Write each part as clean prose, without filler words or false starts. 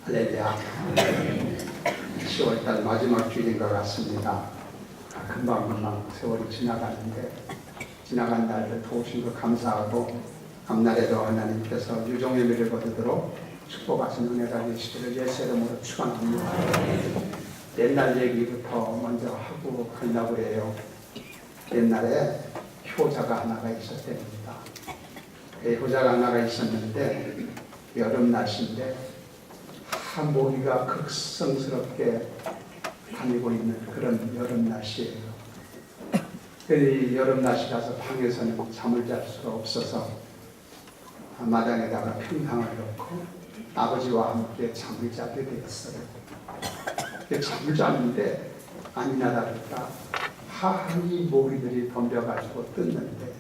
할렐루야. 10월달 마지막 주일인 것 같습니다. 금방 세월이 지나가는데 지나간 날을 도우신 것 감사하고 앞날에도 하나님께서 유종의 미를 거두도록 축복하신 은혜가 계시기를 예수 이름으로 축원합니다. 옛날 얘기부터 먼저 하고 가려고 해요. 옛날에 효자가 하나가 있었답니다. 효자가 하나가 있었는데 여름 날씨인데 모기가 극성스럽게 다니고 있는 그런 여름 날씨예요. 이 여름 날씨라서 방에서는 잠을 잘 수가 없어서 마당에다가 평상을 놓고 아버지와 함께 잠을 자게 되었어요. 잠을 자는데 아니나 다를까 하얀 모기들이 덤벼가지고 뜯는데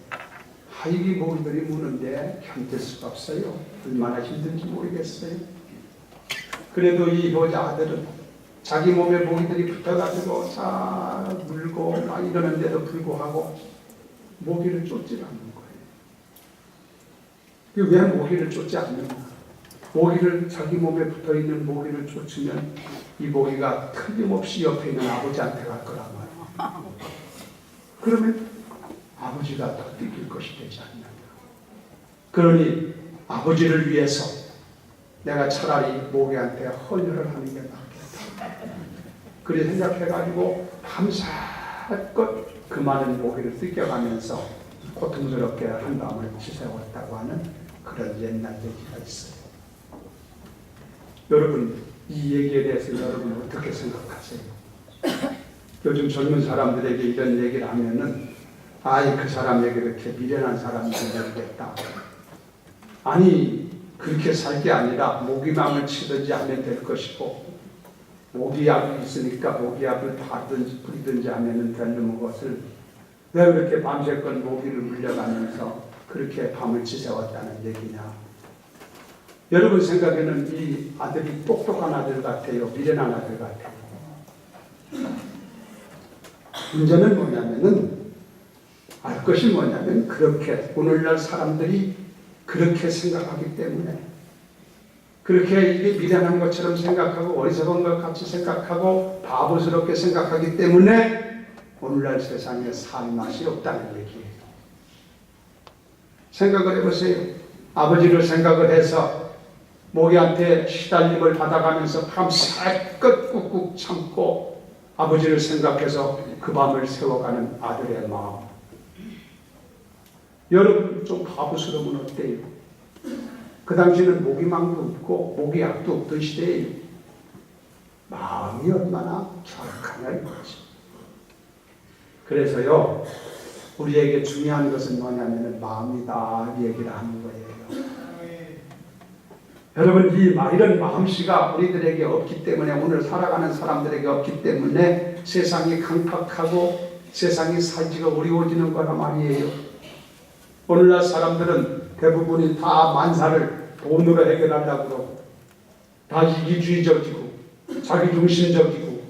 하얀 모기들이 무는데 견딜 수가 없어요. 얼마나 힘든지 모르겠어요. 그래도 이 효자 아들은 자기 몸에 모기들이 붙어가지고 싹 물고 막 이러는데도 불구하고 모기를 쫓지 않는 거예요. 왜 모기를 쫓지 않느냐? 모기를 자기 몸에 붙어있는 모기를 쫓으면 이 모기가 틀림없이 옆에 있는 아버지한테 갈 거란 말이에요. 그러면 아버지가 더 뜯길 것이 되지 않느냐? 그러니 아버지를 위해서 내가 차라리 모기한테 헌혈을 하는 게 낫겠다. 그래 생각해가지고 밤새껏 그 많은 모기를 뜯겨가면서 고통스럽게 한 밤을 지새웠다고 하는 그런 옛날 얘기가 있어요. 여러분, 이 얘기에 대해서 여러분 어떻게 생각하세요? 요즘 젊은 사람들에게 이런 얘기를 하면은 그 사람에게 그렇게 미련한 사람인지 모르겠다. 아니, 그렇게 살 게 아니라 모기망을 치든지 하면 될 것이고 모기약이 있으니까 모기약을 뿌리든지 하면 되는 것을 왜 그렇게 밤새껏 모기를 물려가면서 그렇게 밤을 지새웠다는 얘기냐. 여러분 생각에는 이 아들이 똑똑한 아들 같아요? 미련한 아들 같아요? 문제는 뭐냐면은 알 것이 뭐냐면 그렇게 오늘날 사람들이 그렇게 생각하기 때문에 그렇게 이게 미련한 것처럼 생각하고 어리석은 것 같이 생각하고 바보스럽게 생각하기 때문에 오늘날 세상에 살 맛이 없다는 얘기예요. 생각을 해보세요. 아버지를 생각을 해서 모기한테 시달림을 받아가면서 밤새껏 꾹꾹 참고 아버지를 생각해서 그 밤을 세워가는 아들의 마음. 여러분 좀 바보스러우면 어때요? 그 당시에는 모기망도 없고 모기약도 없던 시대에 마음이 얼마나 결박하냐 이거지. 그래서요 우리에게 중요한 것은 뭐냐면 마음이다 이 얘기를 하는 거예요. 여러분 이런 마음씨가 우리들에게 없기 때문에 오늘 살아가는 사람들에게 없기 때문에 세상이 강팍하고 세상이 살기가 어려워지는 거란 말이에요. 오늘날 사람들은 대부분이 다 만사를 돈으로 해결하려고 그러고 다 이기주의적이고 자기중심적이고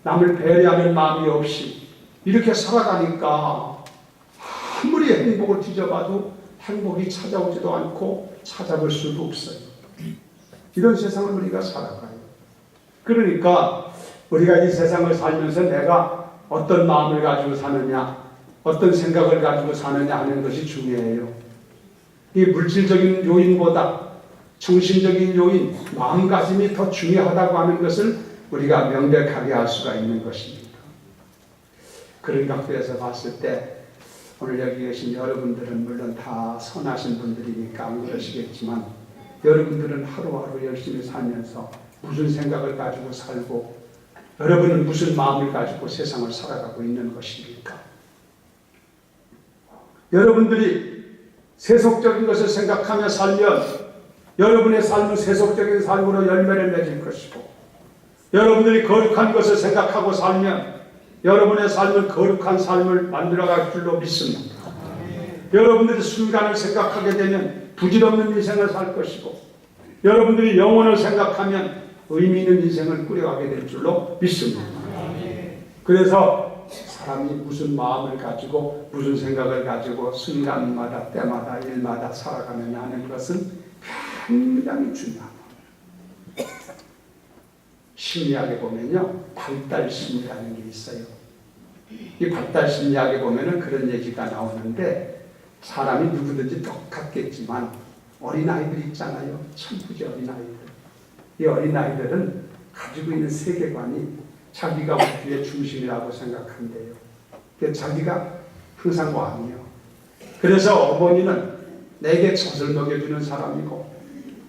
남을 배려하는 마음이 없이 이렇게 살아가니까 아무리 행복을 뒤져봐도 행복이 찾아오지도 않고 찾아볼 수도 없어요. 이런 세상을 우리가 살아가요. 그러니까 우리가 이 세상을 살면서 내가 어떤 마음을 가지고 사느냐 어떤 생각을 가지고 사느냐 하는 것이 중요해요. 이 물질적인 요인보다 정신적인 요인, 마음가짐이 더 중요하다고 하는 것을 우리가 명백하게 알 수가 있는 것입니다. 그런 각도에서 봤을 때 오늘 여기 계신 여러분들은 물론 다 선하신 분들이니까 안 그러시겠지만 여러분들은 하루하루 열심히 살면서 무슨 생각을 가지고 살고 여러분은 무슨 마음을 가지고 세상을 살아가고 있는 것입니까? 여러분들이 세속적인 것을 생각하며 살면 여러분의 삶은 세속적인 삶으로 열매를 맺을 것이고 여러분들이 거룩한 것을 생각하고 살면 여러분의 삶은 거룩한 삶을 만들어갈 줄로 믿습니다. 여러분들이 순간을 생각하게 되면 부질없는 인생을 살 것이고 여러분들이 영혼을 생각하면 의미 있는 인생을 꾸려가게 될 줄로 믿습니다. 그래서 사람이 무슨 마음을 가지고 무슨 생각을 가지고 순간마다 때마다 일마다 살아가느냐 하는 것은 굉장히 중요합니다. 심리학에 보면요, 발달 심리라는 게 있어요. 이 발달 심리학에 보면은 그런 얘기가 나오는데, 사람이 누구든지 똑같겠지만 어린아이들 있잖아요. 천부지 어린아이들. 이 어린아이들은 가지고 있는 세계관이 자기가 우주의 중심이라고 생각한대요. 자기가 항상 왕이요. 그래서 어머니는 내게 젖을 먹여주는 사람이고,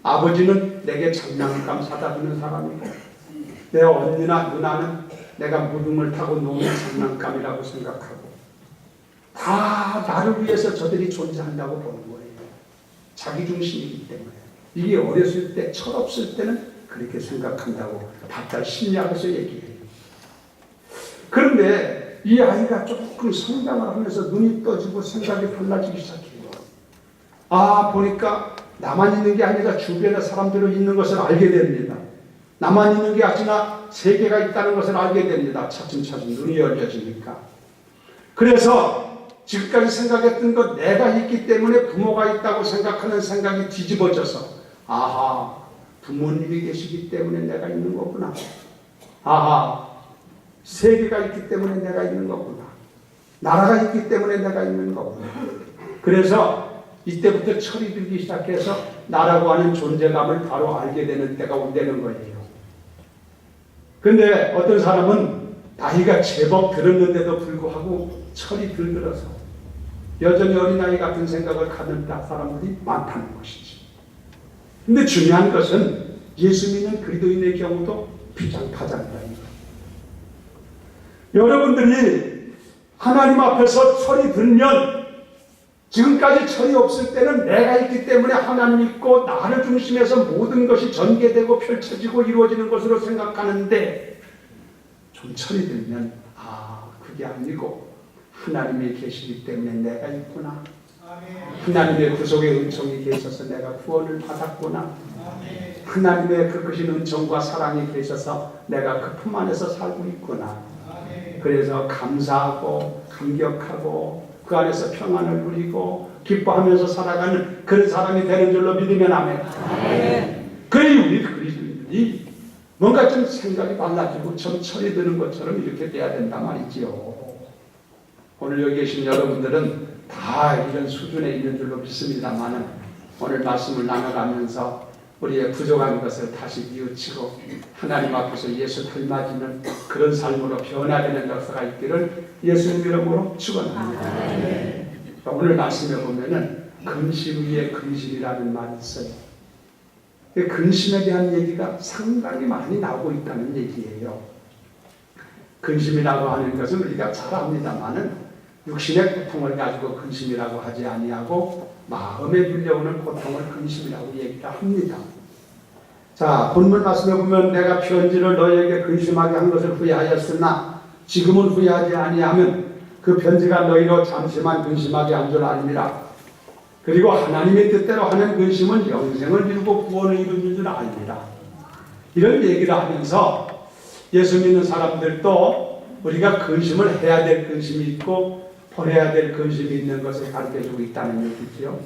아버지는 내게 장난감 사다 주는 사람이고, 내 언니나 누나는 내가 무등을 타고 노는 장난감이라고 생각하고, 다 나를 위해서 저들이 존재한다고 보는 거예요. 자기 중심이기 때문에. 이게 어렸을 때, 철없을 때는 그렇게 생각한다고 발달 심리학에서 얘기해요. 그런데 이 아이가 조금 성장을 하면서 눈이 떠지고 생각이 달라지기 시작해요. 아, 보니까 나만 있는 게 아니라 주변에 사람들이 있는 것을 알게 됩니다. 나만 있는 게 아니라 세계가 있다는 것을 알게 됩니다. 차츰차츰 눈이 열려지니까. 그래서 지금까지 생각했던 것, 내가 있기 때문에 부모가 있다고 생각하는 생각이 뒤집어져서, 아하, 부모님이 계시기 때문에 내가 있는 거구나. 아하, 세계가 있기 때문에 내가 있는 거구나. 나라가 있기 때문에 내가 있는 거구나. 그래서 이때부터 철이 들기 시작해서 나라고 하는 존재감을 바로 알게 되는 때가 온다는 거예요. 근데 어떤 사람은 나이가 제법 들었는데도 불구하고 철이 들들어서 여전히 어린아이 같은 생각을 갖는 사람들이 많다는 것이지. 근데 중요한 것은 예수 믿는 그리스도인의 경우도 비장파장이다. 여러분들이 하나님 앞에서 철이 들면, 지금까지 철이 없을 때는 내가 있기 때문에 하나님 있고 나를 중심해서 모든 것이 전개되고 펼쳐지고 이루어지는 것으로 생각하는데, 좀 철이 들면 아, 그게 아니고 하나님이 계시기 때문에 내가 있구나. 하나님의 구속의 은총이 계셔서 내가 구원을 받았구나. 하나님의 그 크신 은총과 사랑이 계셔서 내가 그 품 안에서 살고 있구나. 그래서 감사하고 감격하고 그 안에서 평안을 누리고 기뻐하면서 살아가는 그런 사람이 되는 줄로 믿으면 아멘. 그래, 우리 그리스도인들이 뭔가 좀 생각이 달라지고 좀 철이 드는 것처럼 이렇게 돼야 된다 말이지요. 오늘 여기 계신 여러분들은 다 이런 수준에 있는 줄로 믿습니다만, 오늘 말씀을 나눠가면서 우리의 부족한 것을 다시 뉘우치고 하나님 앞에서 예수 닮아지는 그런 삶으로 변화되는 역사가 있기를 예수님 이름으로 축원합니다. 오늘 말씀에 보면은 근심 위에 근심이라는 말이 있어요. 근심에 대한 얘기가 상당히 많이 나오고 있다는 얘기예요. 근심이라고 하는 것은 우리가 잘 압니다만은 육신의 고통을 가지고 근심이라고 하지 아니하고 마음에 밀려오는 고통을 근심이라고 얘기를 합니다. 자, 본문 말씀에 보면 내가 편지를 너희에게 근심하게 한 것을 후회하였으나 지금은 후회하지 아니하면 그 편지가 너희로 잠시만 근심하게 한 줄 아니라, 그리고 하나님의 뜻대로 하는 근심은 영생을 이루고 구원을 이루는 줄 아니라. 이런 얘기를 하면서 예수 믿는 사람들도 우리가 근심을 해야 될 근심이 있고 버려야 될 근심이 있는 것을 가르쳐주고 있다는 얘기죠.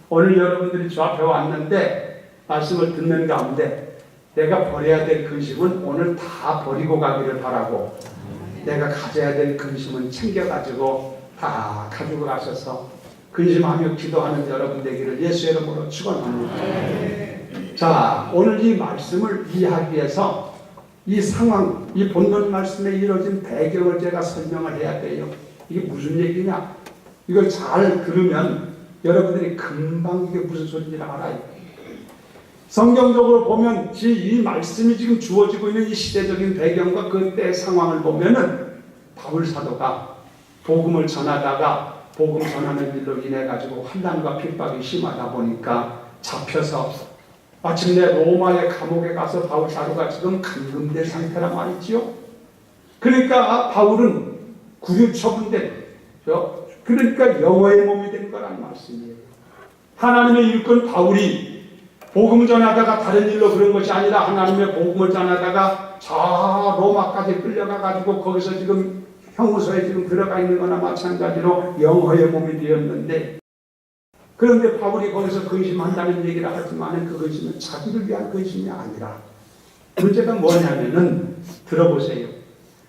오늘 여러분들이 저 앞에 왔는데 말씀을 듣는 가운데 내가 버려야 될 근심은 오늘 다 버리고 가기를 바라고, 내가 가져야 될 근심은 챙겨가지고 다 가지고 가셔서 근심하며 기도하는 여러분 되기를 예수 이름으로 축원합니다. 자, 오늘 이 말씀을 이해하기 위해서 이 상황, 이 본문 말씀에 이루어진 배경을 제가 설명을 해야 돼요. 이게 무슨 얘기냐? 이걸 잘 들으면 여러분들이 금방 이게 무슨 소리인지 알아요. 성경적으로 보면 이 말씀이 지금 주어지고 있는 이 시대적인 배경과 그때의 상황을 보면은 바울 사도가 복음을 전하다가 복음 전하는 일로 인해 가지고 환난과 핍박이 심하다 보니까 잡혀서 마침내 로마의 감옥에 가서 바울 사도가 지금 감금된 상태란 말이지요. 그러니까 바울은 구류 처분된, 그러니까 영어의 몸이 된 거란 말씀이에요. 하나님의 일꾼 바울이 복음 전하다가 다른 일로 그런 것이 아니라 하나님의 복음을 전하다가 저 로마까지 끌려가 가지고 거기서 지금 형무소에 지금 들어가 있는 거나 마찬가지로 영어의 몸이 되었는데, 그런데 바울이 거기서 근심한다는 얘기를 하지만 그 근심은 자기를 위한 근심이 아니라 문제가 뭐냐면은 들어보세요.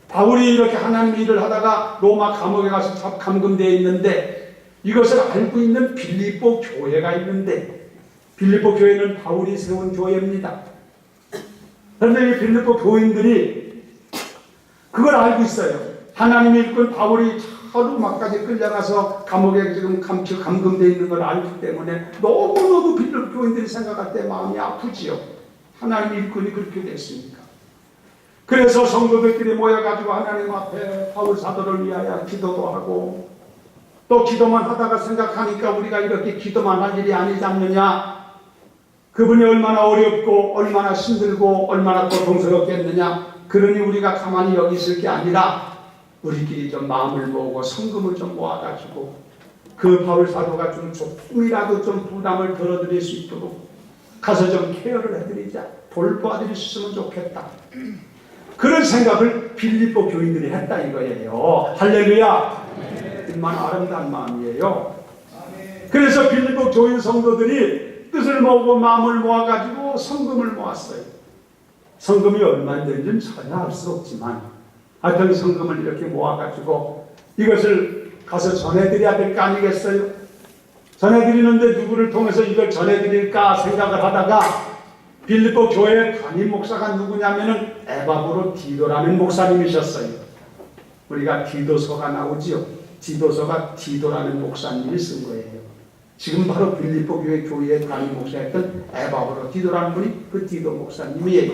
바울이 이렇게 하나님 일을 하다가 로마 감옥에 가서 감금되어 있는데 이것을 알고 있는 빌립보 교회가 있는데 빌립보 교회는 바울이 세운 교회입니다. 그런데 이 빌립보 교인들이 그걸 알고 있어요. 하나님의 일꾼 바울이 로마까지 끌려가서 감옥에 지금 감금되어 있는 걸 알기 때문에 너무너무 빌립보 교인들이 생각할 때 마음이 아프지요. 하나님의 일꾼이 그렇게 됐으니까. 그래서 성도들끼리 모여가지고 하나님 앞에 바울 사도를 위하여 기도도 하고 또 기도만 하다가 생각하니까 우리가 이렇게 기도만 할 일이 아니지 않느냐. 그분이 얼마나 어렵고 얼마나 힘들고 얼마나 고통스럽겠느냐. 그러니 우리가 가만히 여기 있을 게 아니라 우리끼리 좀 마음을 모으고 성금을 좀 모아가지고 그 바울 사도가 좀 조금이라도 좀 부담을 덜어드릴 수 있도록 가서 좀 케어를 해드리자. 돌봐드릴 수 있으면 좋겠다. 그런 생각을 빌립보 교인들이 했다 이거예요. 할렐루야. 얼마나 아름다운 마음이에요. 그래서 빌립보 교인 성도들이 뜻을 모으고 마음을 모아가지고 성금을 모았어요. 성금이 얼마인지는 전혀 알 수 없지만 하여튼 성금을 이렇게 모아가지고 이것을 가서 전해드려야 될 거 아니겠어요? 전해드리는데 누구를 통해서 이걸 전해드릴까 생각을 하다가 빌립보 교회 담임 목사가 누구냐면은 에바브로디도라는 목사님이셨어요. 우리가 디도서가 나오지요. 디도서가 디도라는 목사님이 쓴 거예요. 지금 바로 빌립보 교회 교회의 담임 목사였던 에바브로디도라는 분이 그 디도 목사님이에요.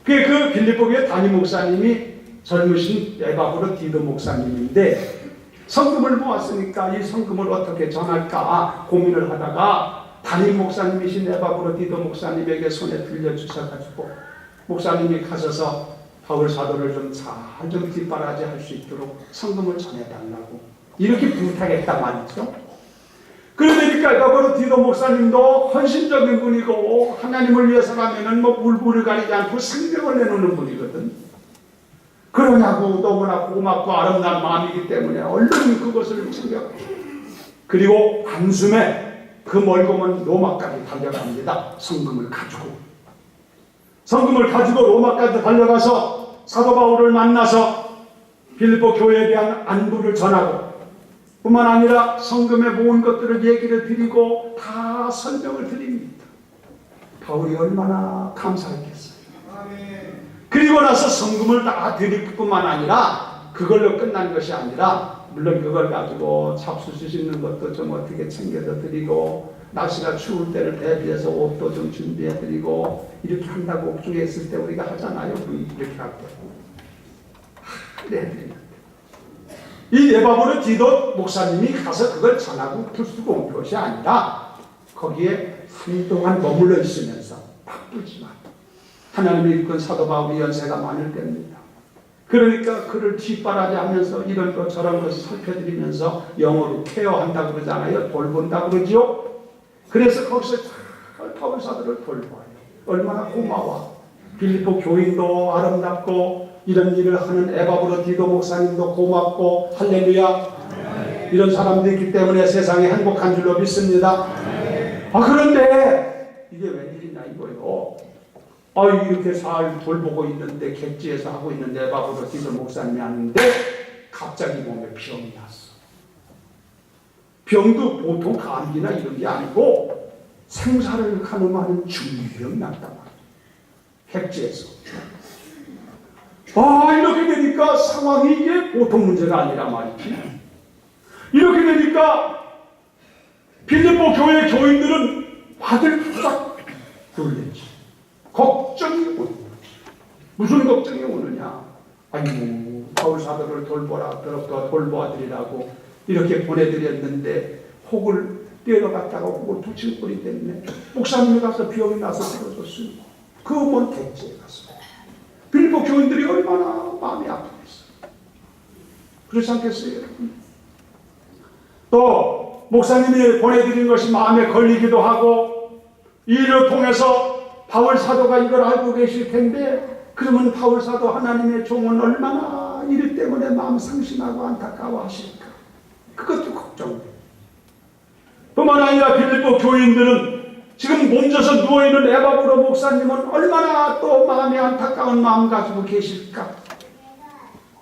그 빌립보 교회 담임 목사님이 젊으신 에바브로디도 목사님인데 성금을 모았으니까 이 성금을 어떻게 전할까 고민을 하다가 담임 목사님이신 에바브로디도 목사님에게 손에 들려주셔가지고 목사님이 가셔서 바울 사도를 좀 잘 좀 뒷바라지 할 수 있도록 성금을 전해달라고 이렇게 부탁했단 말이죠. 그러니까 에바브로디도 목사님도 헌신적인 분이고 하나님을 위해서라면은 뭐 물불을 가리지 않고 생명을 내놓는 분이거든. 그러냐고 너무나 고맙고 아름다운 마음이기 때문에 얼른 그것을 챙겨. 그리고 한숨에 그 멀고 먼 로마까지 달려갑니다. 성금을 가지고 로마까지 달려가서 사도 바울을 만나서 빌립보 교회에 대한 안부를 전하고 뿐만 아니라 성금에 모은 것들을 얘기를 드리고 다 설명을 드립니다. 바울이 얼마나 감사했겠어요. 그리고 나서 성금을 다 드릴 뿐만 아니라 그걸로 끝난 것이 아니라 물론 그걸 가지고 잡수수 씻는 것도 좀 어떻게 챙겨서 드리고 날씨가 추울 때를 대비해서 옷도 좀 준비해 드리고 이렇게 한다고 옥중에 있을 때 우리가 하잖아요. 이렇게 할 때. 그래. 이 에바브로디도 목사님이 가서 그걸 전하고 풀수고 온 것이 아니라 거기에 한동안 머물러 있으면서 바쁘지만 하나님의 일꾼 사도 바울이 연세가 많을 때입니다. 그러니까 그를 뒷바라지 하면서 이런 것 저런 것을 살펴드리면서 영어로 케어한다고 그러잖아요. 돌본다고 그러지요. 그래서 거기서 잘 바울 사도를 돌봐요. 얼마나 고마워. 빌립보 교인도 아름답고 이런 일을 하는 에바브로디도 목사님도 고맙고 할렐루야. 이런 사람들이 있기 때문에 세상에 행복한 줄로 믿습니다. 그런데 이게 웬일이냐 이거요. 이렇게 잘 돌보고 있는데 객지에서 하고 있는데 에바브로디도 목사님이 하는데 갑자기 몸에 병이 났어. 병도 보통 감기나 이런 게 아니고 생사를 가늠하는 중병이 났단 말이야. 객지에서. 이렇게 되니까 상황이 이게 보통 문제가 아니란 말이지. 이렇게 되니까 빌립보 교회 교인들은 다들 딱 놀랬지. 걱정이 오는 거지. 무슨 걱정이 오느냐. 아이고 바울 사도를 돌보아드리라고 이렇게 보내드렸는데 혹을 때려갔다가 혹을 붙인 꼴이 때문에 목사님이 가서 병이 나서 쓰러졌어요. 그 먼 객지에 가서 빌립보 교인들이 얼마나 마음이 아프겠어요. 그렇지 않겠어요 여러분? 또 목사님이 보내드린 것이 마음에 걸리기도 하고 이 일을 통해서 바울 사도가 이걸 알고 계실 텐데 그러면 바울 사도 하나님의 종은 얼마나 일 때문에 마음 상심하고 안타까워 하실까. 그것도 걱정돼요. 뿐만 아니라 빌립보 교인들은 지금 몸져서 누워있는 에바브로 목사님은 얼마나 또 마음이 안타까운 마음 가지고 계실까?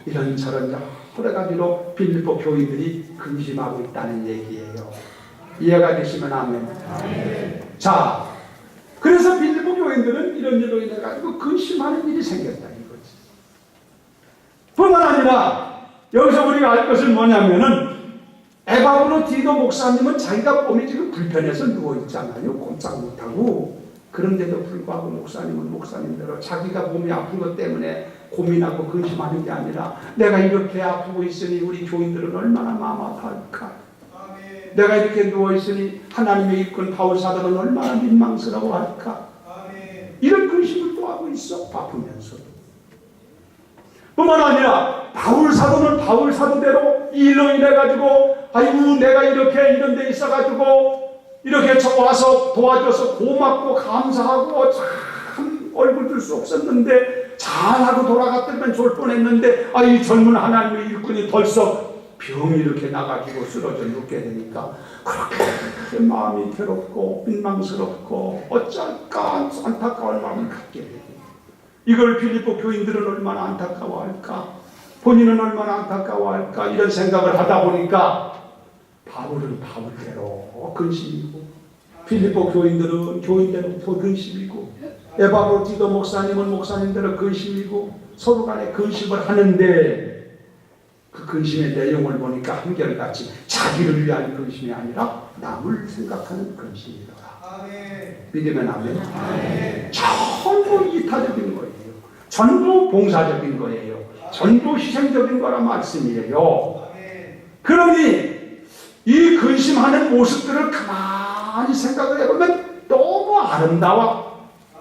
이런저런 여러 가지로 빌립보 교인들이 근심하고 있다는 얘기예요. 이해가 되시면 아멘. 자, 그래서 빌립보 교인들은 이런 일로 인해 가지고 근심하는 일이 생겼다 이거지. 뿐만 아니라 여기서 우리가 알 것은 뭐냐면은 에바브로 디도 목사님은 자기가 몸이 지금 불편해서 누워있잖아요. 꼼짝 못하고. 그런데도 불구하고 목사님은 목사님대로 자기가 몸이 아픈 것 때문에 고민하고 근심하는 게 아니라 내가 이렇게 아프고 있으니 우리 교인들은 얼마나 마음 아파할까. 내가 이렇게 누워있으니 하나님의 일꾼 바울 사도는 얼마나 민망스러워할까. 이런 근심을 또 하고 있어. 아프면서도. 뿐만 아니라 바울 사도는 바울 사도대로 이 일로 인해 가지고 아이고 내가 이렇게 이런 데 있어 가지고 이렇게 와서 도와줘서 고맙고 감사하고 참 얼굴 들 수 없었는데 잘하고 돌아갔다면 좋을 뻔했는데 이 젊은 하나님의 일꾼이 벌써 병이 이렇게 나가지고 쓰러져 눕게 되니까 그렇게 마음이 괴롭고 민망스럽고 어쩔까 안타까운 마음을 갖게 되고 이걸 빌립보 교인들은 얼마나 안타까워할까 본인은 얼마나 안타까워할까 이런 생각을 하다 보니까 바울은 바울대로 근심이고 빌립보 교인들은 교인대로 근심이고 에바브로 디도 목사님은 목사님대로 근심이고 서로 간에 근심을 하는데 그 근심의 내용을 보니까 한결같이 자기를 위한 근심이 아니라 남을 생각하는 근심이더라. 믿으면 아멘. 전부 이타적인 거예요. 전부 봉사적인 거예요. 전부 희생적인 거란 말씀이에요. 그러니 이 근심하는 모습들을 가만히 생각을 해보면 너무 아름다워.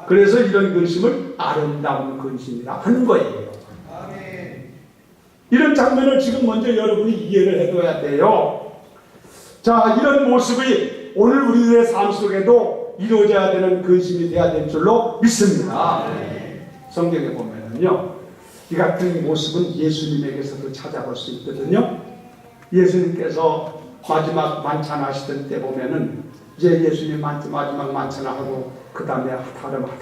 그래서 이런 근심을 아름다운 근심이라 하는 거예요. 이런 장면을 지금 먼저 여러분이 이해를 해둬야 돼요. 자, 이런 모습이 오늘 우리들의 삶 속에도 이루어져야 되는 근심이 돼야 될 줄로 믿습니다. 성경에 보면은요, 이 같은 모습은 예수님에게서도 찾아볼 수 있거든요. 예수님께서 마지막 만찬하시던 때 보면은 이제 예수님 마지막 만찬하고 그 다음에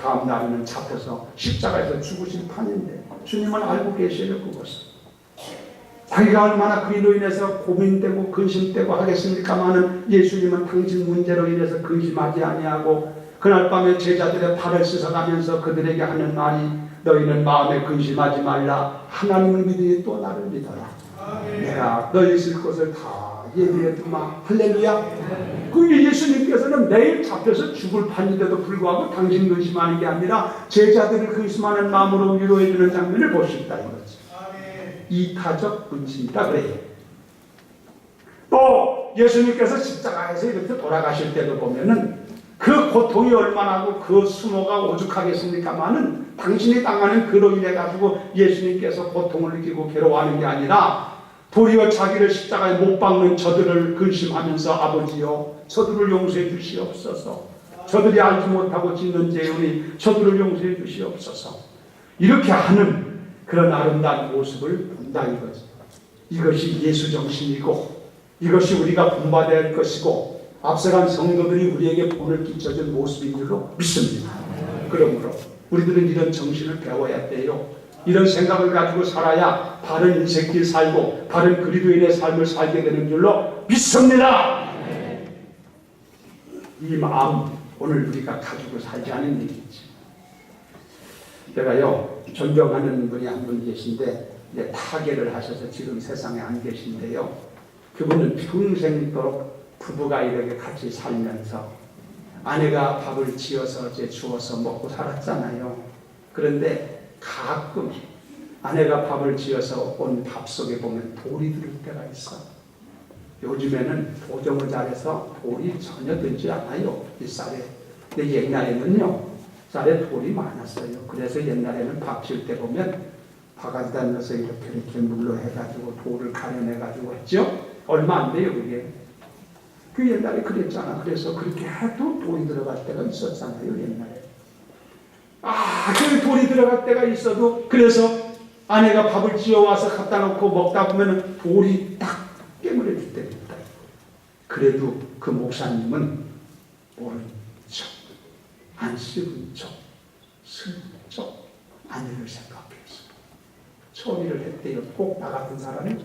다음 날에는 잡혀서 십자가에서 죽으신 판인데 주님은 알고 계셔요. 그것을. 자기가 얼마나 그로 인해서 고민되고 근심되고 하겠습니까마는 예수님은 당신 문제로 인해서 근심하지 아니하고 그날 밤에 제자들의 발을 씻어가면서 그들에게 하는 말이 너희는 마음에 근심하지 말라. 하나님을 믿으니 또 나를 믿어라. 내가 너희 있을 것을 다 예비해두마. 할렐루야. 그 예수님께서는 매일 잡혀서 죽을 판인데도 불구하고 당신 근심하는 게 아니라 제자들을 근심하는 마음으로 위로해주는 장면을 볼 수 있다는 거지. 이타적 근심이다 그래요. 또 예수님께서 십자가에서 이렇게 돌아가실 때도 보면은 그 고통이 얼마나고 그 수모가 오죽하겠습니까마는 당신이 당하는 그로 인해 가지고 예수님께서 고통을 느끼고 괴로워하는 게 아니라 도리어 자기를 십자가에 못 박는 저들을 근심하면서 아버지여 저들을 용서해 주시옵소서. 저들이 알지 못하고 짓는 죄오니 저들을 용서해 주시옵소서. 이렇게 하는 그런 아름다운 모습을 본다 이거지. 이것이 예수 정신이고 이것이 우리가 본받아야 할 것이고 앞서간 성도들이 우리에게 본을 끼쳐준 모습인 줄로 믿습니다. 그러므로 우리들은 이런 정신을 배워야 돼요. 이런 생각을 가지고 살아야 바른 인생길 살고 바른 그리스도인의 삶을 살게 되는 줄로 믿습니다. 이 마음 오늘 우리가 가지고 살자는 얘기지. 제가요 존경하는 분이 한 분 계신데 이제 타계를 하셔서 지금 세상에 안 계신데요. 그분은 평생도록 부부가 이렇게 같이 살면서 아내가 밥을 지어서 이제 주어서 먹고 살았잖아요. 그런데 가끔 아내가 밥을 지어서 온 밥 속에 보면 돌이 들을 때가 있어. 요즘에는 보정을 잘해서 돌이 전혀 들지 않아요. 이 쌀에. 근데 옛날에는요 쌀에 돌이 많았어요. 그래서 옛날에는 밥 지을 때 보면 바가지다 넣어서 이렇게 물로 해가지고 돌을 가려내가지고 했죠. 얼마 안 돼요 그게. 그 옛날에 그랬잖아. 그래서 그렇게 해도 돌이 들어갈 때가 있었잖아요 옛날에. 그 돌이 들어갈 때가 있어도 그래서 아내가 밥을 지어와서 갖다 놓고 먹다 보면 돌이 딱 깨물어질 때가 있다. 그래도 그 목사님은 모른 척 안 씹은 척, 슬쩍 아내를 생각해서 처리를 했대요. 꼭 나 같은 사람이.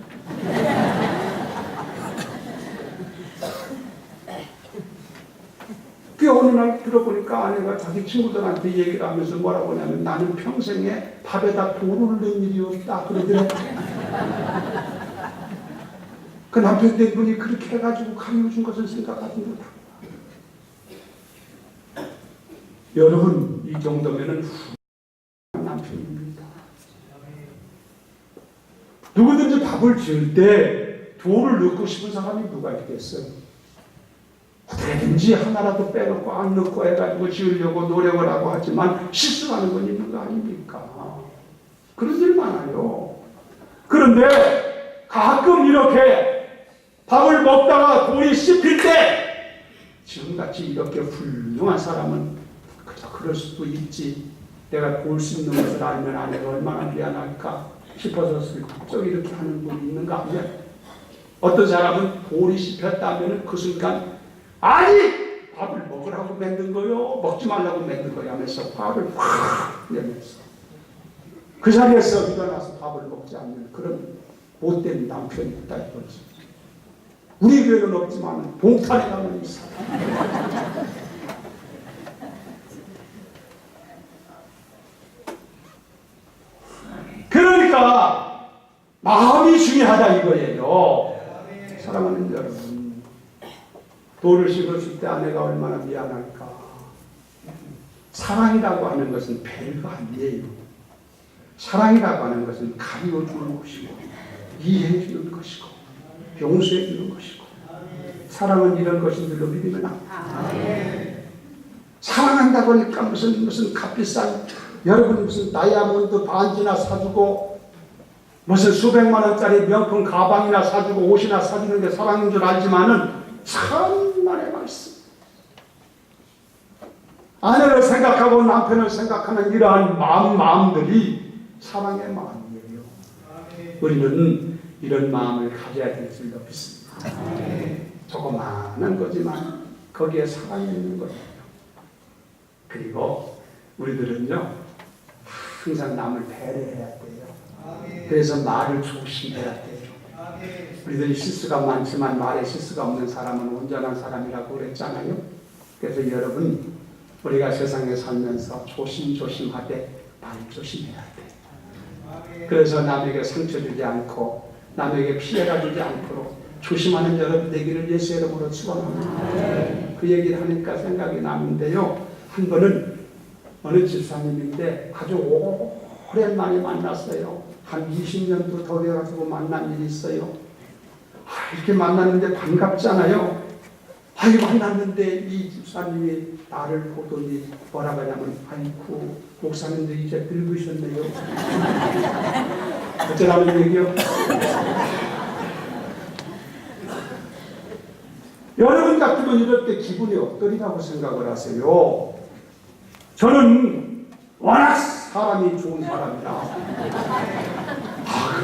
그 어느 날 들어보니까 아내가 자기 친구들한테 얘기를 하면서 뭐라고 하냐면 나는 평생에 밥에다 돌을 넣은 일이 없다 그러더래. 그 남편 대분이 그렇게 해가지고 가르쳐준 것을 생각하지 못합니다. 여러분 이 정도면은 훌륭한 남편입니다. 누구든지 밥을 지을 때 돌을 넣고 싶은 사람이 누가 있겠어요? 어떻게든지 하나라도 빼놓고 안 넣고 해가지고 지으려고 노력을 하고 하지만 실수하는 건 있는 거 아닙니까? 그런 일 많아요. 그런데 가끔 이렇게 밥을 먹다가 돌이 씹힐 때 지금같이 이렇게 훌륭한 사람은 그저 그럴 수도 있지. 내가 돌 씹는 것을 알면 아내가 얼마나 미안할까 싶어서 슬쩍 이렇게 하는 분이 있는가 하면 어떤 사람은 돌이 씹혔다면 그 순간 아니! 밥을 먹으라고 만든 거요. 먹지 말라고 만든 거야 하면서 밥을 확 내면서 그 자리에서 일어나서 밥을 먹지 않는 그런 못된 남편이 있다 이거지. 우리 교회는 없지만 봉탄에 가면 있어. 그러니까 마음이 중요하다 이거예요. 사랑하는 여러분. 돌을 씹었을 때 아내가 얼마나 미안할까. 사랑이라고 하는 것은 별거 아니에요. 사랑이라고 하는 것은 가르쳐주는 것이고 이해해주는 것이고 용서해주는 것이고 사랑은 이런 것인 줄로 믿으면 안 돼. 사랑한다고 하니까 무슨 값비싼 여러분 무슨 다이아몬드 반지나 사주고 무슨 수백만 원짜리 명품 가방이나 사주고 옷이나 사주는 게 사랑인 줄 알지만은 천만의 말씀. 아내를 생각하고 남편을 생각하는 이러한 마음들이 사랑의 마음이에요. 우리는 이런 마음을 가져야 될 줄로 믿습니다. 조그마한 거지만 거기에 사랑이 있는 거예요. 그리고 우리들은요 항상 남을 배려해야 돼요. 그래서 말을 조심해야 돼요. 우리들이 실수가 많지만 말에 실수가 없는 사람은 온전한 사람이라고 그랬잖아요. 그래서 여러분 우리가 세상에 살면서 조심조심하되 말 조심해야 돼. 그래서 남에게 상처 주지 않고 남에게 피해가 주지 않도록 조심하는 여러분 되기를 예수 이름으로 축원합니다. 그 얘기를 하니까 생각이 나는데요. 한 번은 어느 집사님인데 아주 오랜만에 만났어요. 한 20년도 더 돼가지고 만난 일이 있어요. 이렇게 만났는데 반갑잖아요. 만났는데 이 집사님이 나를 보더니 뭐라고 하냐면 아이쿠 목사님도 이제 늙으셨네요. 어쩌라는 얘기요? 여러분 같으면 이럴 때 기분이 어떠리라고 생각을 하세요? 저는 워낙 사람이 좋은 사람이라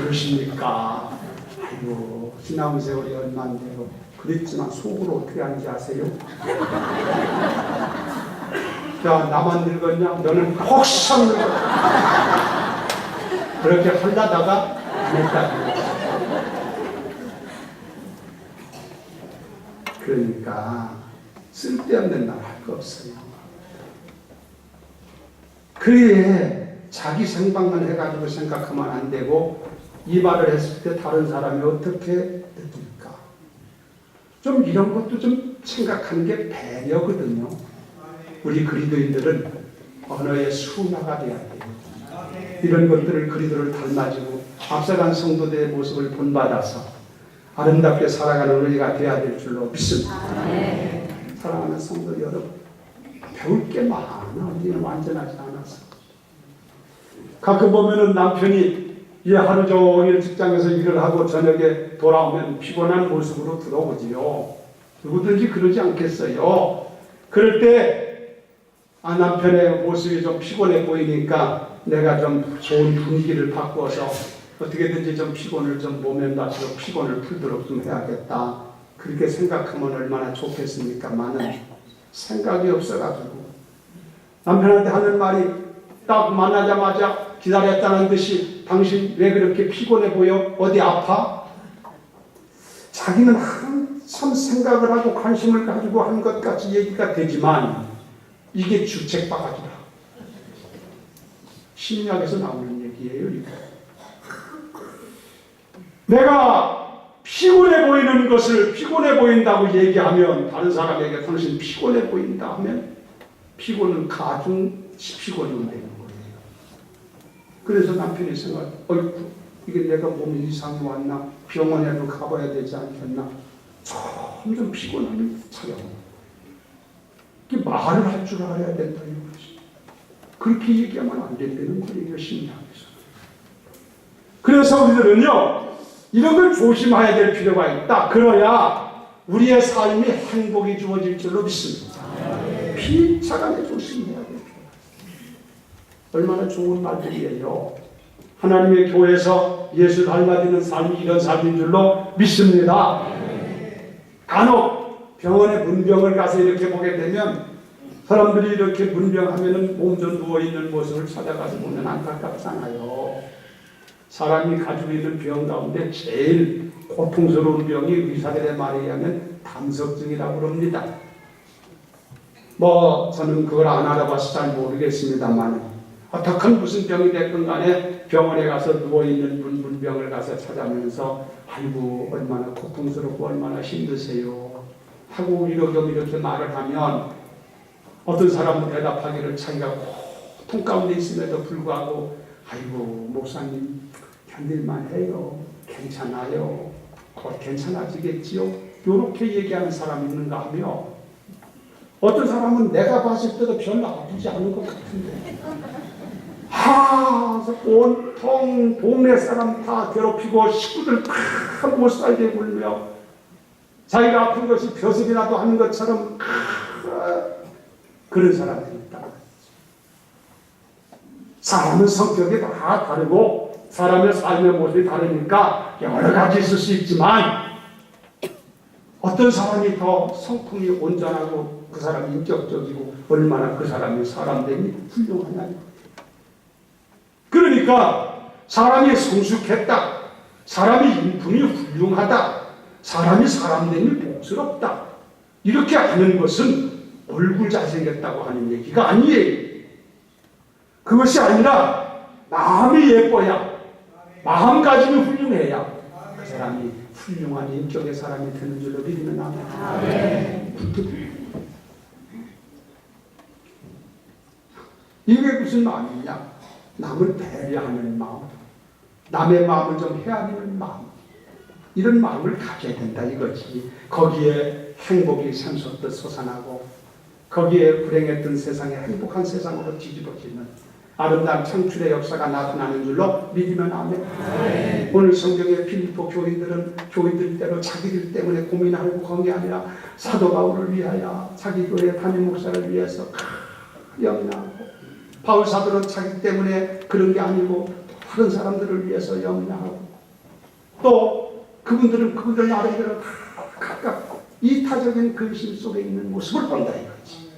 그러십니까? 아이고 지나온 세월이 얼마인데요. 그랬지만 속으로 어떻게 하는지 아세요? 자 나만 늙었냐? 너는 혹시 늙었냐? 그렇게 하려다가 안 했다. 그러니까 쓸데없는 말 할 거 없어요. 그에 자기 생각만 해가지고 생각하면 안 되고 이 말을 했을 때 다른 사람이 어떻게 느낄까? 좀 이런 것도 좀 생각하는 게 배려거든요. 우리 그리스도인들은 언어의 순화가 돼야 돼요. 이런 것들을 그리스도를 닮아지고 앞서간 성도들의 모습을 본받아서 아름답게 살아가는 우리가 되어야 될 줄로 믿습니다. 사랑하는 성도 여러분, 배울 게 많아. 우리는 완전하지 않아서. 가끔 보면은 남편이 하루 종일 직장에서 일을 하고 저녁에 돌아오면 피곤한 모습으로 들어오지요. 누구든지 그러지 않겠어요. 그럴 때 남편의 모습이 좀 피곤해 보이니까 내가 좀 좋은 분위기를 바꿔서 어떻게든지 좀 피곤을 좀 몸에 놔서 피곤을 풀도록 좀 해야겠다. 그렇게 생각하면 얼마나 좋겠습니까? 많은 생각이 없어가지고 남편한테 하는 말이 딱 만나자마자 기다렸다는 듯이 당신 왜 그렇게 피곤해 보여? 어디 아파? 자기는 한참 생각을 하고 관심을 가지고 한 것 같이 얘기가 되지만 이게 주책바가지다. 심리학에서 나오는 얘기예요. 이거. 내가 피곤해 보이는 것을 피곤해 보인다고 얘기하면 다른 사람에게 당신 피곤해 보인다 하면 피곤은 가중 피곤이 되는 거예요. 그래서 남편이 생각, 어이구, 이게 내가 몸이 이상이 왔나? 병원에도 가봐야 되지 않겠나? 점점 피곤함이 찾아오고. 이게 말을 할 줄 알아야 된다 이거지. 그렇게 얘기하면 안 된다는 거예요, 심리학에서. 그래서 우리들은요, 이런 걸 조심해야 될 필요가 있다. 그래야 우리의 삶이 행복이 주어질 줄로 믿습니다. 피차간에 조심해야 될 필요가 있다. 얼마나 좋은 말들이에요. 하나님의 교회에서 예수 닮아지는 삶이 이런 삶인 줄로 믿습니다. 간혹 병원에 문병을 가서 이렇게 보게 되면 사람들이 이렇게 문병하면은 몸좀 누워있는 모습을 찾아가서 보면 안타깝잖아요. 사람이 가지고 있는 병 가운데 제일 고통스러운 병이 의사들의 말에 의하면 담석증이라고 그럽니다. 저는 그걸 안 알아봐서 잘 모르겠습니다만 어떻게 무슨 병이 됐건 간에 병원에 가서 누워있는 문병을 가서 찾아면서 아이고 얼마나 고통스럽고 얼마나 힘드세요 하고 이렇게 말을 하면 어떤 사람은 대답하기를 자기가 고통 가운데 있음에도 불구하고 아이고 목사님 견딜만 해요. 괜찮아요. 곧 괜찮아지겠지요. 이렇게 얘기하는 사람이 있는가 하며 어떤 사람은 내가 봤을 때도 별로 아프지 않은 것 같은데 온통 동네 사람 다 괴롭히고 식구들 다 못 살게 굴며 자기가 아픈 것이 벼슬이라도 하는 것처럼 그런 사람들이 있다. 사람은 성격이 다 다르고 사람의 삶의 모습이 다르니까 여러 가지 있을 수 있지만 어떤 사람이 더 성품이 온전하고 그 사람이 인격적이고 얼마나 그 사람이 사람됨이 훌륭하냐. 그러니까 사람이 성숙했다. 사람이 인품이 훌륭하다. 사람이 사람됨이 복스럽다. 이렇게 하는 것은 얼굴 잘생겼다고 하는 얘기가 아니에요. 그것이 아니라 마음이 예뻐야 마음가짐이 훌륭해야 그 사람이 훌륭한 인격의 사람이 되는 줄로 믿으면 아멘. 이게 무슨 마음이냐? 남을 배려하는 마음, 남의 마음을 좀 헤아리는 마음, 이런 마음을 가져야 된다 이거지. 거기에 행복이 샘솟듯 솟아나고 거기에 불행했던 세상에 행복한 세상으로 뒤집어지는 아름다운 창출의 역사가 나타나는 줄로 믿으면 아멘. 오늘 성경의 필리포 교인들대로 자기들 때문에 고민하고 그런 게 아니라 사도 바울을 위하여 자기 교회 담임 목사를 위해서 염려하고 바울 사도는 자기 때문에 그런 게 아니고 다른 사람들을 위해서 염려하고 또 그분들 나름대로 다 각각 이타적인 근심 속에 있는 모습을 본다 이거지.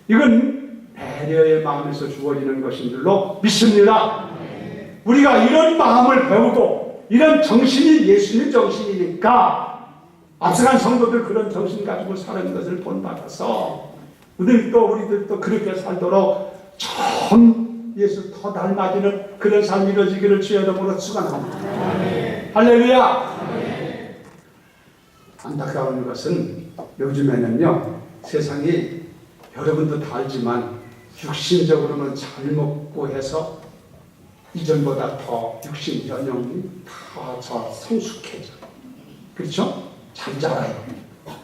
이건 배려의 마음에서 주어지는 것인 줄로 믿습니다. 우리가 이런 마음을 배우고 이런 정신이 예수님 정신이니까 앞서간 성도들 그런 정신 가지고 사는 것을 본받아서 우리들도 그렇게 살도록 참 예수 더 닮아지는 그런 삶이 이루어지기를 주의 이름으로 축원합니다. 할렐루야. 안타까운 것은 요즘에는요 세상이 여러분도 다 알지만 육신적으로는 잘 먹고 해서 이전보다 더 육신 연령이 더 성숙해져. 그렇죠? 잘 자라요.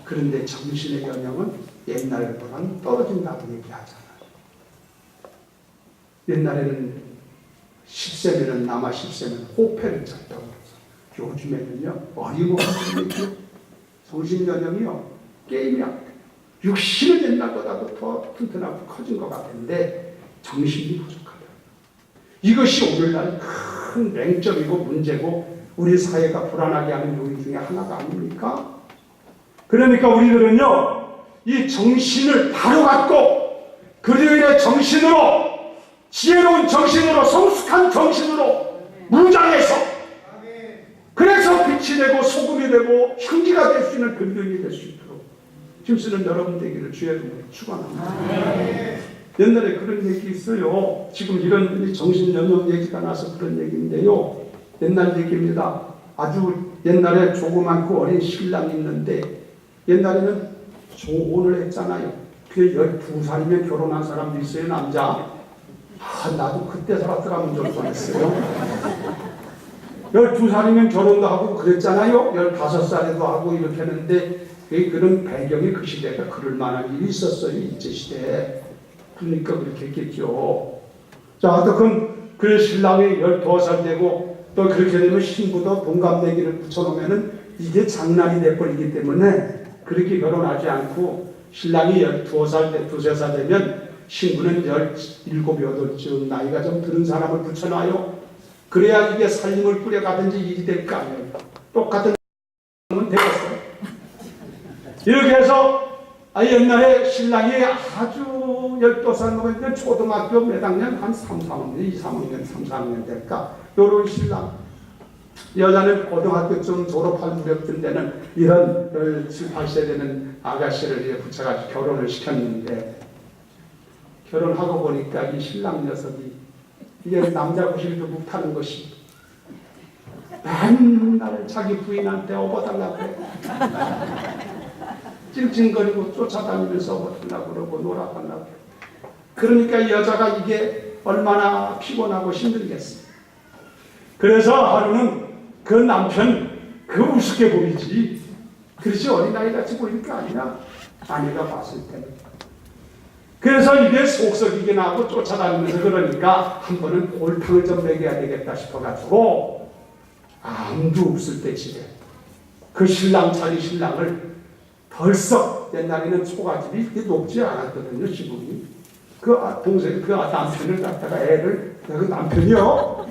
그런데 정신의 연령은 옛날보다는 떨어진다고 얘기하잖아요. 옛날에는 10세면은 남아 10세면 호패를 쳤다고 그래서 요즘에는요 어림없는 얘기요. 정신연령이요 게임이 안 돼. 육신은 옛날보다도 더 튼튼하고 커진 것 같은데 정신이 부족하다. 이것이 오늘날 큰 맹점이고 문제고 우리 사회가 불안하게 하는 요인 중에 하나가 아닙니까? 그러니까 우리들은요 이 정신을 바로 갖고 그리스도의 정신으로, 지혜로운 정신으로, 성숙한 정신으로 무장해서, 그래서 빛이 되고 소금이 되고 향기가 될 수 있는 근동이 될 수 있도록 힘쓰는 여러분 되기를 주의 이름으로 축원합니다. 옛날에 그런 얘기 있어요. 지금 이런 정신연령 얘기가 나서 그런 얘기인데요. 옛날 얘기입니다. 아주 옛날에 조그맣고 어린 신랑이 있는데, 옛날에는 조혼을 했잖아요. 그 12살이면 결혼한 사람도 있어요, 남자. 나도 그때 살았더라면 좀 뻔했어요. 12살이면 결혼도 하고 그랬잖아요. 15살에도 하고 이렇게 했는데, 그런 배경이 그 시대가 그럴 만한 일이 있었어요, 이제 시대에. 그러니까 그렇게 했겠죠. 자, 어떻든 그 신랑이 12살 되고 또 그렇게 되면 신부도 동갑내기를 붙여놓으면은 이게 장난이 돼버리기 때문에 그렇게 결혼하지 않고 신랑이 12살, 13살 되면 신부는 17, 8쯤 나이가 좀 드는 사람을 붙여놔요. 그래야 이게 살림을 꾸려가든지 일이 될 거 아니에요. 똑같은 건 되겠어요. 이렇게 해서 옛날에 신랑이 아주 12살 먹으니까 초등학교 몇 학년? 한 3, 4학년, 2, 3학년, 3, 4학년 될까? 요런 신랑. 여자는 고등학교쯤 졸업할 무렵쯤 되는 이런 7, 8세 되는 아가씨를 붙여가지고 결혼을 시켰는데, 결혼하고 보니까 이 신랑 녀석이 이게 남자 구실도 못하는 것이 맨날 자기 부인한테 업어달라고 해. 찡찡거리고 쫓아다니면서 업어달라고 그러고 놀아달라고 해. 그러니까 이 여자가 이게 얼마나 피곤하고 힘들겠어. 그래서 하루는 그 남편 그 우습게 보이지, 그렇지 어린아이같이 보일 거 아니야, 아내가 봤을 때는. 그래서 이게 속썩이긴 하고 쫓아다니면서 그러니까 한 번은 골탕을 좀 먹여야 되겠다 싶어가지고 아무도 없을 때 집에 그 신랑 자리 신랑을 덜썩, 옛날에는 초가집이 이렇게 높지 않았거든요, 지붕이. 그 동생, 그 남편을 갖다가 애를, 그 남편이요?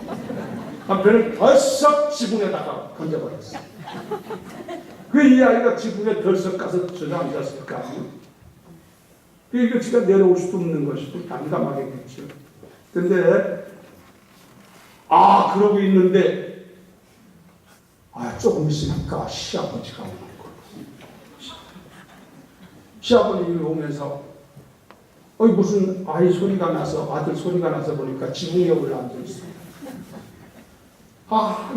남편을 덜썩 지붕에다가 던져버렸어. 그 이 아이가 지붕에 덜썩 가서 주저앉았을 거 아니에요? 이거 지가 내려올 수도 없는 것이고 난감하겠죠. 근데 그러고 있는데 조금 있으니까 시아버지가 오는 거예요. 시아버님이 오면서 무슨 아이 소리가 나서, 아들 소리가 나서 보니까 지붕에 올라앉아 있어요.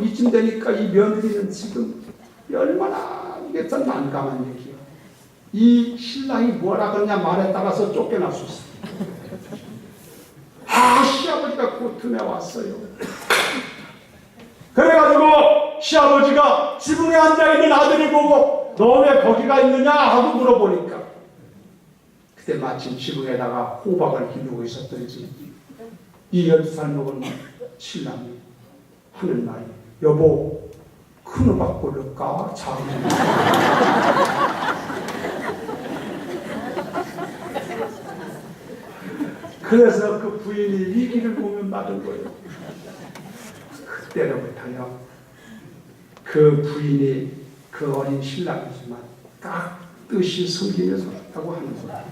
이쯤 되니까 이 며느리는 지금 얼마나 이게 참 난감한 얘기야. 이 신랑이 뭐라 그러냐 말에 따라서 쫓겨날 수 있어. 시아버지가 그 틈에 왔어요. 그래가지고 시아버지가 지붕에 앉아있는 아들을 보고 너 왜 거기가 있느냐 하고 물어보니까 그때 마침 지붕에다가 호박을 기르고 있었던지 이 12살 먹은 신랑이 하는 말이, 여보 큰 호박 고를까 작은 호박. 그래서 그 부인이 위기를 보면 맞은 거예요. 그때로부터요, 그 부인이 그 어린 신랑이지만 깍듯이 섬기며 살았다고 하는 거예요.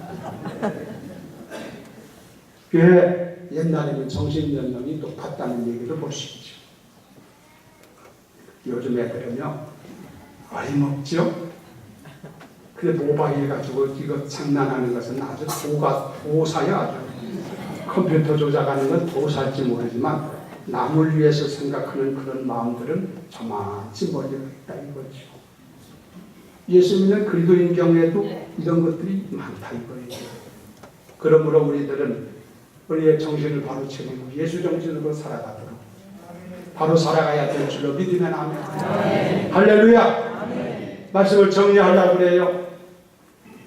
그 옛날에는 정신연령이 높았다는 얘기를 볼 수 있죠. 요즘 애들은요 어림없죠. 근데 모바일 가지고 이거 장난하는 것은 아주 도사야. 아주 컴퓨터 조작하는 건 도사일지 모르지만 남을 위해서 생각하는 그런 마음들은 저만치 멀리 있다 이거죠. 예수 믿는 그리스도인 경우에도 이런 것들이 많다 이거예요. 그러므로 우리들은 우리의 정신을 바로 차리고 예수 정신으로 살아가도록 바로 살아가야 될 줄로 믿으면 아멘. 할렐루야. 말씀을 정리하려고 그래요.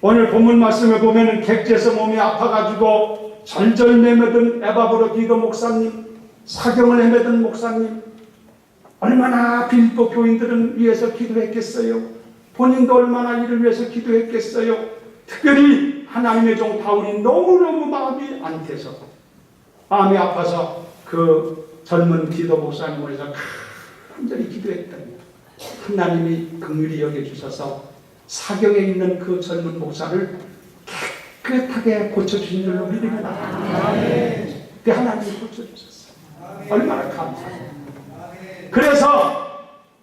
오늘 본문 말씀을 보면 객지에서 몸이 아파가지고 절절매매던 에바브로 디도 목사님, 사경을 헤매던 목사님, 얼마나 빌립보 교인들은 위해서 기도했겠어요. 본인도 얼마나 이를 위해서 기도했겠어요. 특별히 하나님의 종 바울이 너무너무 마음이 안 돼서, 마음이 아파서 그 젊은 디도 목사님을 위해서 간절히 기도했더니 하나님이 긍휼히 여겨주셔서 사경에 있는 그 젊은 목사를 깨끗하게 고쳐주신 줄로 믿습니다. 그 하나님이 고쳐주셨어요. 얼마나 감사해요. 그래서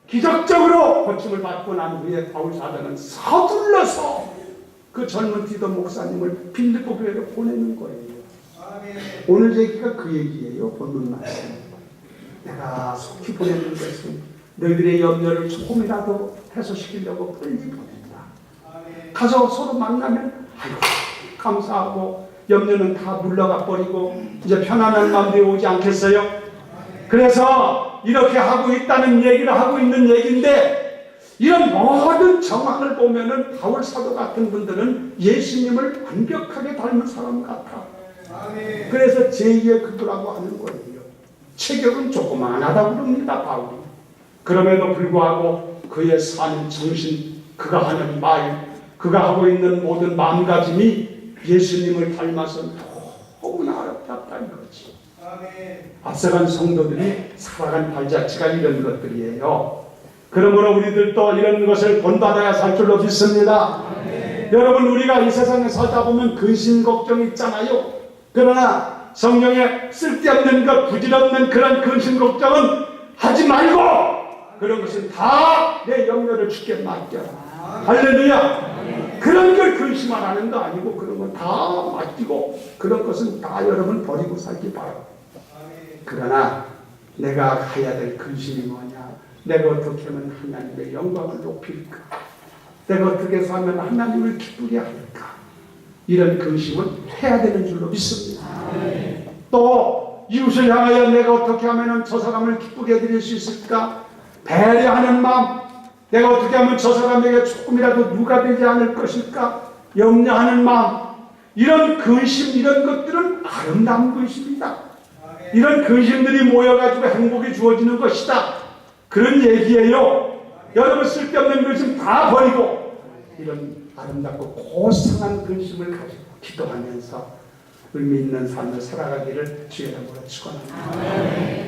기적적으로 고침을 받고 난 후에 바울 사도는 서둘러서 그 젊은 디도 목사님을 빌립보 교회로 보내는 거예요. 오늘 얘기가 그 얘기예요. 본문 말씀. 내가 속히 보내는 것은 너희들의 염려를 조금이라도 해소시키려고 빨리 보낸다. 가서 서로 만나면 아이고 감사하고 염려는 다 물러가 버리고 이제 편안한 마음이 오지 않겠어요? 그래서 이렇게 하고 있다는 얘기를 하고 있는 얘기인데, 이런 모든 정황을 보면은 바울 사도 같은 분들은 예수님을 완벽하게 닮은 사람 같아. 그래서 제2의 그도라고 하는 거예요. 체격은 조그만하다고 그럽니다, 바울이. 그럼에도 불구하고 그의 사는 정신, 그가 하는 말, 그가 하고 있는 모든 마음가짐이 예수님을 닮아서 너무나 아름답다는 거지. 앞서간 성도들이 살아간 발자취가 이런 것들이에요. 그러므로 우리들도 이런 것을 본받아야 살 줄로 믿습니다. 여러분, 우리가 이 세상에 살다 보면 근심 걱정이 있잖아요. 그러나 성령에 쓸데없는 것, 부질없는 그런 근심 걱정은 하지 말고, 그런 것은 다 내 염려를 주께 맡겨라. 할렐루야. 그런 걸 근심하라는 거 아니고, 그런 건 다 맡기고, 그런 것은 다 여러분 버리고 살기 바랍니다. 그러나 내가 해야 될 근심이 뭐냐? 내가 어떻게 하면 하나님의 영광을 높일까? 내가 어떻게 하면 하나님을 기쁘게 할까? 이런 근심은 해야 되는 줄로 믿습니다. 또 이웃을 향하여 내가 어떻게 하면 저 사람을 기쁘게 해드릴 수 있을까? 배려하는 마음, 내가 어떻게 하면 저 사람에게 조금이라도 누가 되지 않을 것일까? 염려하는 마음, 이런 근심, 이런 것들은 아름다운 근심이다. 이런 근심들이 모여가지고 행복이 주어지는 것이다. 그런 얘기예요. 여러분, 쓸데없는 근심 다 버리고 이런 아름답고 고상한 근심을 가지고 기도하면서 의미 있는 삶을 살아가기를 주의 이름으로 축원합니다.